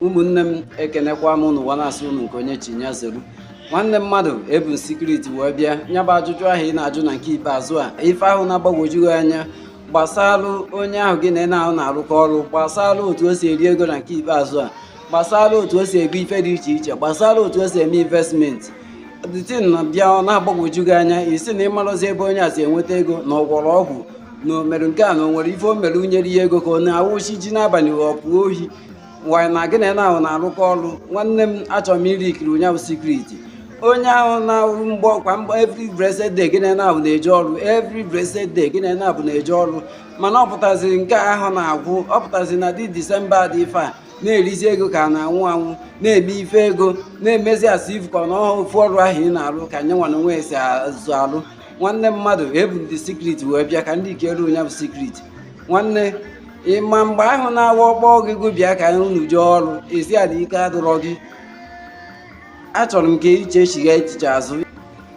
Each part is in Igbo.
ụmụnne m ekenekwa m n'ụwa na-asị unu nke onye chi ya zelu nwanne mmadụ ebu sekuriti wee bịa nyaba ajụjụ ahụ ị na-ajụ na nke ikpeazụ a ife ahụ na-agbagwojughị anya gbasalụ onye ahụ gị na ị na-ahụ na-arụkọ ọrụ gbasalụ otu o si eri ego na nke ikpeazụ a gbasalụ otu o si ego ife dị iche iche gbasalụ otu o si eme investmenti dịtin na bịa ọ na-agbagwojughị anya isi na ịmarụzi ebe onye a si enweta ego na ọgwọrọ ọgwụ na o mere nke a na o nwere ife o mere unyere ya ego ka ọ na-awụchi ji n'abalị ọ pụọ ohi nwanyị na gịnị na ahụ na-arụkọ ọrụ nwanne m achọrọ m iri ikiri onye ahụ sekuriti onye ahụ na-arụ mgbọ kwa mgbọ every blessed day gịnị na-abụ na-eje ọrụ every blessed day gịnị na-abụ na-eje ọrụ mana ọ pụtaziri nke ahụ na-agwụ ọ pụtaziri na dị Disemba dị ife a na-erizi ego ka a na-anwụ anwụ na-eme ife ego na-emezi asị ifu ka ọ na ofu ọrụ ahụ ị na-arụ ka nye nwana nwe si azụ alụ nwanne mmadụ ebu ndị sekuriti wee bịa ka ndị ike ruo onye bụ sekuriti nwanne ịma mgbe ahụ na-awa ọkpọ ọgụgụ bịa ka unu jee ọrụ ezi ala ike adụrọ gị achọrọ m ka iche echiga echiche azụ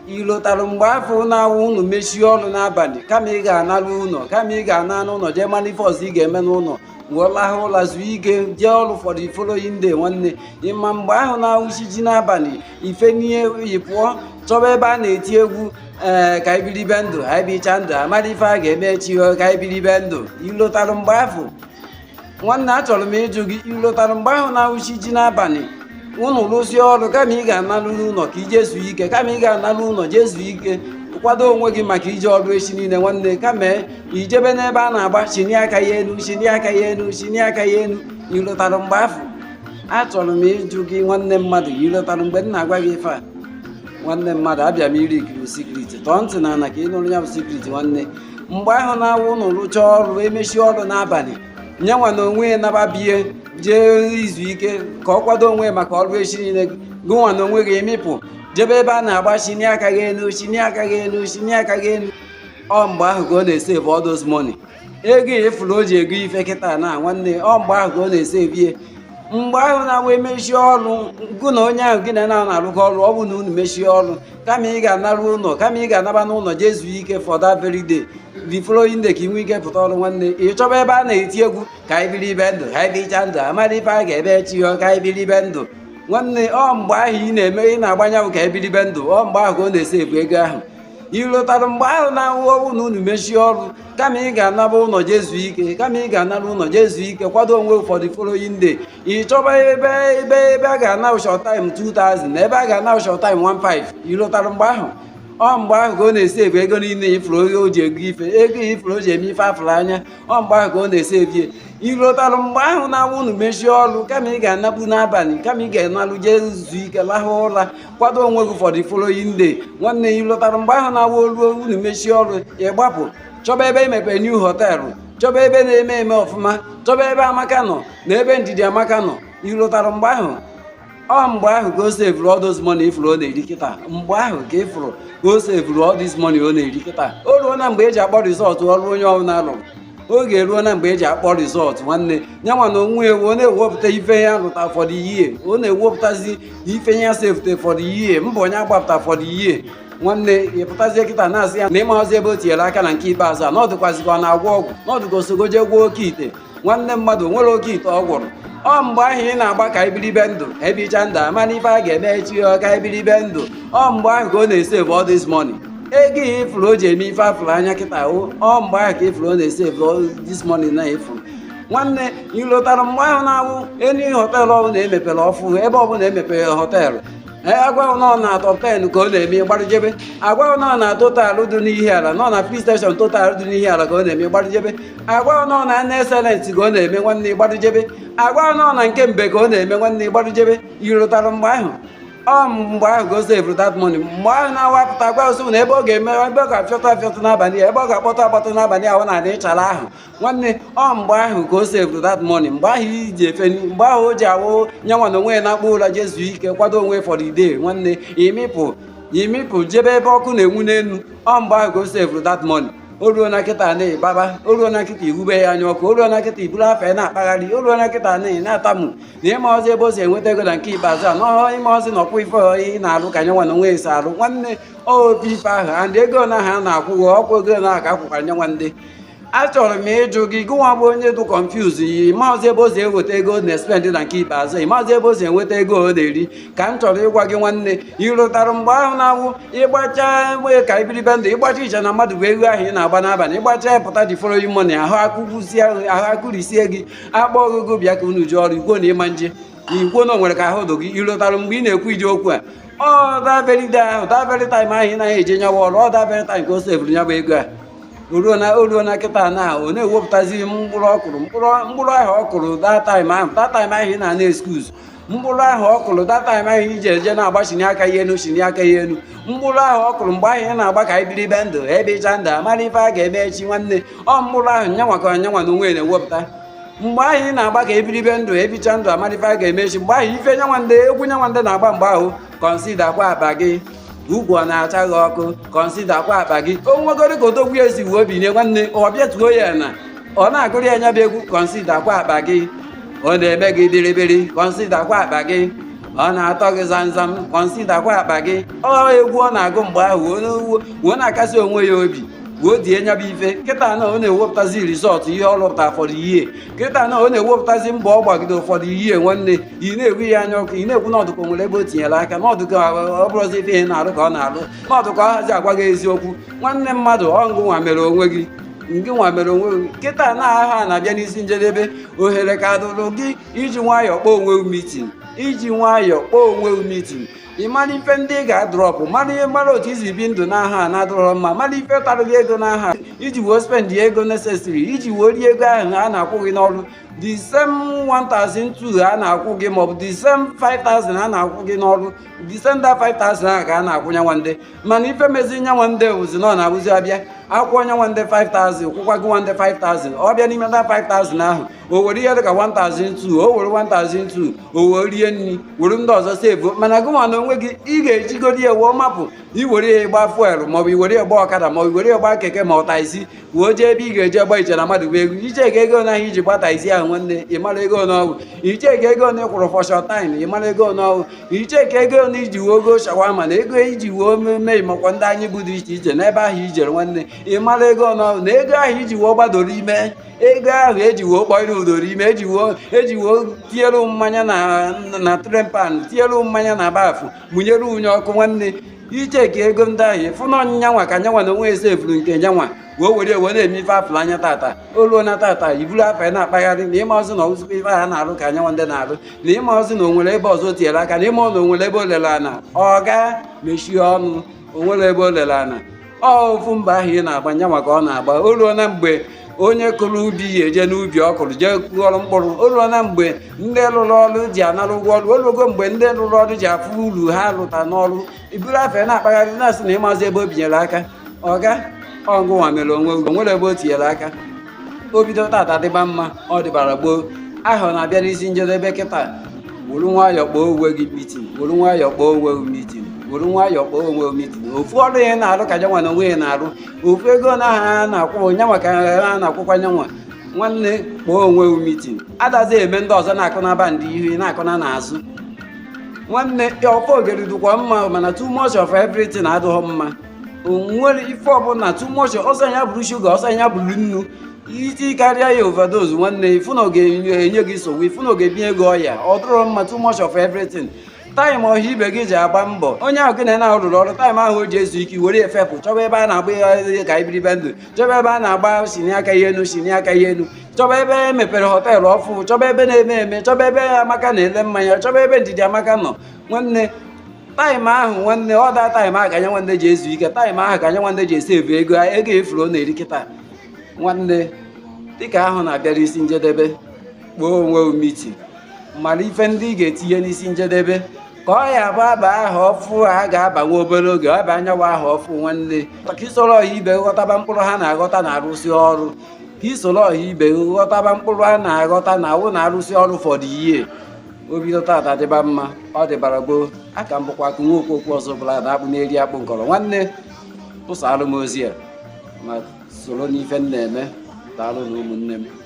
ilotara mgbe afọ na-awụ unu mechie ọrụ n'abalị kama ị ga-analụ ụlọ kama ị ga-ana n'ụlọ jee mara ife ọzọ ị ga-eme n'ụlọ wụọlahụ ụla zuo ike jee ọrụ for the following day nwanne ịma mgbe ahụ na-awụchi ji n'abalị ife n'ihe yi pụọ chọba ebe a na-eti egwu ka ibiribe ndụ ibicha ndụ amara ife a ga-eme echi ka ibiribe ndụ ilotara mgbe afọ nwanne achọrọ m ịjụ gị ilotara mgbe ahụ na-awụchi ji n'abalị unu rụsie ọrụ kama ị ga-analụ ụlọ ka ije zuo ike kama ị ga-analụ ụlọ jee zuo ike kwado onwe gị maka ije ọrụ echi niile nwanne kama ijebe n'ebe a na-agba chini aka ya elu chini aka ya elu chini aka ya elu ilotara mgbe afọ achọrọ m ịjụ gị nwanne mmadụ ilotara mgbe m na-agwa gị ife a nwanne mmadụ abịa m iri ikiri sekuriti tọọ ntị na ana ka ị nụrụ ya bụ sekuriti nwanne mgbe ahụ na-awụ ụnụ rụchaa ọrụ emechi ọrụ n'abalị nye nwa na onwe ya nababie jee izu ike ka ọ kwado onwe maka ọrụ echi niile gị nwa na onwe gị emipụ jebe ebe a na-agba chini aka gị elu chini aka gị elu chini aka gị elu ọ mgbe ahụ ka ọ na-esave all those money ego efuru o ji ego ife kịta na nwanne ọ mgbe ahụ ka ọ na-esevie mgbe ahụ na-awụ emechi ọrụ gụ na onye ahụ gị na na-arụkọ ọrụ ọ bụ na unu mechie ọrụ kama ị ga-anarụ ụlọ kama ị ga-anaba n'ụlọ jee zuo ike for that very day the following day ka ị nwee ike pụta ọrụ nwanne ị chọba ebe a na-eti egwu ka anyị biri ibe ndụ ka anyị bicha ndụ amara ife a ga-ebe echi ka anyị biri ibe ndụ nwanne ọ mgbe ahụ ị na-eme ị na-agbanyanwụ ka anyị biri ibe ndụ ọ mgbe ahụ ka ọ na-ese ebu ego ahụ ịlụtara mgbe ahụ na-awụ ọrụ na unu mechie ọrụ kama ị ga-anaba ụlọ jee zuo ike kama ị ga-anara ụlọ jee zuo ike kwado onwe ụfọdụ following day ị chọba ebe a ga-ana short time 2000 na ebe a ga-ana short time 15 ịlụtara mgbe ahụ ọ mgbe ahụ ka ọ na-esi ebu ego niile ifuru oge o ji ego ife ego ifuru o ji eme ife afụrụ anya ọ mgbe ahụ ka ọ na-esi ebie ịlụtara mgbe ahụ na-awụ unu mechie ọrụ kama ị ga-anapụ n'abalị kama ị ga-analụ jee zuo ike lahụ ụra kwado onwe gị ụfọdụ following day nwanne ịlụtara mgbe ahụ na-awụ olu unu mechie ọrụ ịgbapụ chọba ebe emepe new họtelụ chọba ebe na-eme eme ọfụma chọba ebe Amaka nọ na ebe Ndidi Amaka nọ ịlụtara mgbe ahụ ọ mgbe ahụ ka o sevuru all those money ifuru ọ na-eri kịta mgbe ahụ ka ịfụrụ ka o sevuru all this money ọ na-eri kịta o ruo na mgbe eji akpọ rizọtụ ọrụ onye ọbụla rụrụ oge eruo na mgbe eji akpọ rizọtụ nwanne ya nwa na onwe ewu ọ na-ewepụta ife ya rụta for the year ọ na-ewepụtazi ife ya sevute for the year mbọ onye agbapụta for the year nwanne ịpụtazie kịta na-asị ya na ịmazi ebe o tinyere aka na nke ikpeazụ a n'ọdụkwazikwa na-agwọ ọgwụ n'ọdụgo osogoje gwuo oke ite nwanne mmadụ nwere oke ite ọ gwụrụ ọ mgbe ahụ ị na-agba ka ibiribe ndụ ka ebicha ndụ amana ife a ga-eme echi ka ibiribe ndụ ọ mgbe ahụ ka ọ na-esave all this money ego ihe ifuru o ji eme ife afụrụ anya kịta ọ mgbe ahụ ka ifuru ọ na-esave all this money na ifuru nwanne ịlụtara mgbe ahụ na-awụ eni họteelụ ọbụla emepere ọfụ ebe ọbụla emepere họteelụ agwaghị nọ na top 10 ka ọ na-eme gbarụjebe agwaghị nọ na totalụ dị n'ihe ala nọ na free station totalụ dị n'ihe ala ka ọ na-eme gbarụjebe agwaghị nọ na excellent ka ọ na-eme nwanne gbarụjebe agwaghị nọ na nke mbe ka ọ na-eme nwanne gbarụjebe ịrụtara mgbe ahụ ọ mgbe ahụ ka o save that money mgbe ahụ na-awapụta agwa osu na ebe ọ ga-eme ebe ọ ga-afịọtụ afịọtụ n'abalị ebe ọ ga-akpọtụ akpọtụ n'abalị ahụ na ịchara ahụ nwanne ọ mgbe ahụ ka o save that money mgbe ahụ iji efe mgbe ahụ o ji awụ nye nwa na onwe ya na-akpọ ụra jee zuo ike kwado onwe for the day nwanne imipụ jebe ebe ọkụ na-enwu n'elu ọ mgbe ahụ ka o save that money o ruo na nkịta na ịbaba o ruo na nkịta iwube ya anya ọkụ o ruo na nkịta iburu afọ ya na-akpagharị o ruo na nkịta na na-atamu na ịma ọzọ ebe o si enweta ego na nke ikpeazụ a n'ọhọ ime ọzọ na ọkpụ ife ị na-arụ ka nye nwa na onwe esi arụ nwanne obi ife ahụ and ego na ha na-akwụghị ọkwa ego na aka akwụkwara nye nwanne achọrọ m ịjụ gị gụnwa bụ onye dị confuse yi maazị ebe o si eweta ego na-espend na nke ikpeazụ ị maazị ebe o si enweta ego ọ na-eri ka m chọrọ ịgwa gị nwanne ịrụtara mgbe ahụ na-awụ ịgbacha mgbe ka ibiribe ndụ ịgbacha iche na mmadụ bụ ego ahụ ị na-agba n'abalị ịgbacha pụta dị fọrọ imoni ahụ akụrisie gị akpọ ọgụgụ bịa ka unu ji ọrụ igwo na ịma nje igwo na o nwere ka ahụ dị gị ịrụtara mgbe ị na-ekwu iji okwu a ọ daberide ahụ dabere taim ahụ ị naghị eje nyawa ọrụ ọ dabere taim ka o sevụrụ nya bụ ego a o ruo na kịta na ọ na-ewepụtazi mkpụrụ ọkụrụ mkpụrụ ahụ ọ kụrụ dataim ahụ ị na-ana eskuz mkpụrụ ahụ ọ kụrụ dataim ahụ iji eje na-agba shini aka ya enu shini aka ya enu mkpụrụ ahụ ọ kụrụ mgbe ahụ ị na-agba ka ibiribe ndụ ebe ịcha ndụ amara ife a ga-eme echi nwanne ọ mkpụrụ ahụ nyanwa ka nyanwa na onwe na-ewepụta mgbe ahụ ị na-agba ka ebiribe ndụ ebicha ndụ amara ife a ga-eme echi mgbe ahụ ife nyanwande egwu nyanwande na-agba mgbe ahụ kọnsida kwa akpa gị ugwu ọ na-acha gị ọkụ kọnsida kwa akpa gị o nwegoro ka odogwu ezi wee binye nwanne ọ bịatuo ya na ọ na-agụrụ ya nya bụ egwu kọnsida kwa akpa gị ọ na-eme gị biribiri kọnsida kwa akpa gị ọ na-atọ gị zamzam kọnsida kwa akpa gị ọ egwu ọ na-agụ mgbe ahụ wee na-akasị onwe ya obi wee die nya bụ ife kịta na ọ na-ewepụtazi rizọtụ ihe ọ lụpụta ụfọdụ ihe kịta na ọ na-ewepụtazi mbọ ọ gbagide ụfọdụ ihe nwanne ị na-egwu ya anya ọkụ ị na-ekwu n'ọdụkọ nwere ebe o tinyere aka n'ọdụkọ ọ bụrụzi ife ihe na-arụ ka ọ na-arụ n'ọdụkọ ọ hazi agwa gị eziokwu nwanne mmadụ ọ ngụnwa mere onwe gị ngịnwa mere onwe gị kịta na aha na-abịa n'isi njedebe ohere ka dụrụ gị iji nwayọọ kpọọ onwe mitin iji nwayọọ kpọọ onwe mitin ị mara ife ndị ị ga-adrọpụ mara otu izi bi ndụ n'aha a na-adọrọ mma mara ife tara gị ego n'aha iji wee spend ego necessary iji wee rie ego ahụ a na-akwụ gị n'ọrụ the same 1,200 a na-akwụ gị maọbụ the same 5,000 a na-akwụ gị n'ọrụ the same 5,000 ahụ ka a na-akwụ nyanwande mana ife mezi nyanwande wụzi na ọ na-abụzi abịa akwụkwọ nyanwande 5,000 kwụkwa gị nwande 5,000 ọ bịa n'ime na 5,000 ahụ o were ihe dịka 1,200 o were 1,200 o were rie nri were ndị ọzọ sevu mana gụnwa na onwe gị ị ga-ejigoro ya wee mapụ iwere ya ịgba fuelu maọbụ iwere ya gba ọkada maọbụ iwere ya gba keke ma ọ taisi wee jee ebe ị ga-eje gba iche na mmadụ bụ ego icheka ego na ahụ iji gba taisi ahụ nwanne ị mara ego n'ọgwụ icheka ego na ịkwụrụ for short time ị mara ego n'ọgwụ icheka ego na iji wee ogo shawama na ego iji wee mee makwa ndị anyị bụ dị iche iche n'ebe ahụ ijere nwanne ị mara ego n'ọgwụ na ego ahụ iji wee gbadoro ime ego ahụ eji wee kpọrọ udoro ime eji wee tielu mmanya na trempan tielu mmanya na bafu mụnyere unye ọkụ nwanne icheka ego ndị ahụ ịfụ na ọnyanwa ka nyanwa na onwe esefuru nke nyanwa wee na-eme ife afụrụ anya tata oluo na tata iburu afa na-akpagharị na ịma ọzụ na ozukọ ife ha na-arụ ka anyanwa ndị na-arụ na ịma ọzụ na onwere ebe ọzọ tinyere aka na ịma na onwere ebe o lere ana ọ ga mechie ọnụ onwere ebe o lere ana ofu mba ahụ ị na-agba nyanwa ka ọ na-agba o ruo na mgbe onye kụrụ ubi ya eje n'ubi ọ kụrụ jee kụọrọ mkpụrụ o ruo na mgbe ndị rụrụ ọrụ ji anara ụgwọ ọrụ olugo mgbe ndị rụrụ ọrụ ji afụ uru ha lụta n'ọrụ iburu afa na-akpagharị na-asị na ịmazị ebe o binyere aka ọga ọgụnwa mere onwe ugwu nwere ebe o tinyere aka o bido tata dịba mma ọ dịbara gboo ahụ na-abịa n'isi njedebe kịta were nwayọọ kpọọ onwe gị mitin were nwayọọ kpọọ onwe gị mitin were nwayọọ kpọọ onwe gị mitin ofu ọrụ ya na-arụ ka nyanwa na onwe ya na-arụ ofu ego na aha na-akwụ nyanwa ka ha na-akwụkwa nyanwa nwanne kpọọ onwe gị mitin adazi eme ndị ọzọ na-akụ na ndị ihu na-akụ na n'azụ nwanne ọfọ ogeri dịkwa mma mana too much of everything adịghọ mma onwere ife ọbụla too much ọsọ ya bụrụ shuga ọsọ ya bụrụ nnu iti karịa ya overdose nwanne ifu na oge enye gị nsogbu ifu na oge binye gị ọya ọ dụrọ mma too much of everything taịm ọha ibe gị ji agba mbọ onye ahụ gị na rụrụ ọrụ taịm ahụ o ji ezu ike were efepụ chọba ebe a na-agba ihe ka ibiribe ndụ chọba ebe a na-agba shini aka ihe enu shini aka ihe enu chọba ebe e mepere họteelụ ọfụ chọba ebe na-eme eme chọba ebe Amaka na-ele mmanya chọba ebe Ndidi Amaka nọ nwanne taịm ahụ nwanne ọda taịm ahụ ka anya nwanne ji ezu ike taịm ahụ ka anya nwanne ji esevu ego efuru ọ na-eri kịta nwanne dịka ahụ na-abịara isi njedebe kpọọ onwe mitin mara ife ndị ị ga-etinye n'isi njedebe ka ọ ya bụ aba ahụ ọfụ a ga-abanwe obere oge ọ bụ anyanwụ ahụ ọfụ nwanne ka isoro ọha ibe ghọtaba mkpụrụ ha na-aghọta na-arụsị ọrụ ka isoro ọha ibe ghọtaba mkpụrụ ha na-aghọta na awụ na-arụsị ọrụ fọdụ ihe o bido tata dịba mma ọ dịbara gboo aka m bụkwa akụ nwa okwu ọzọ bụla na-akpụ na-eri akpụ nkọrọ nwanne tụsaalụ m ozi a ma soro n'ife m na-eme daalụ na ụmụnne m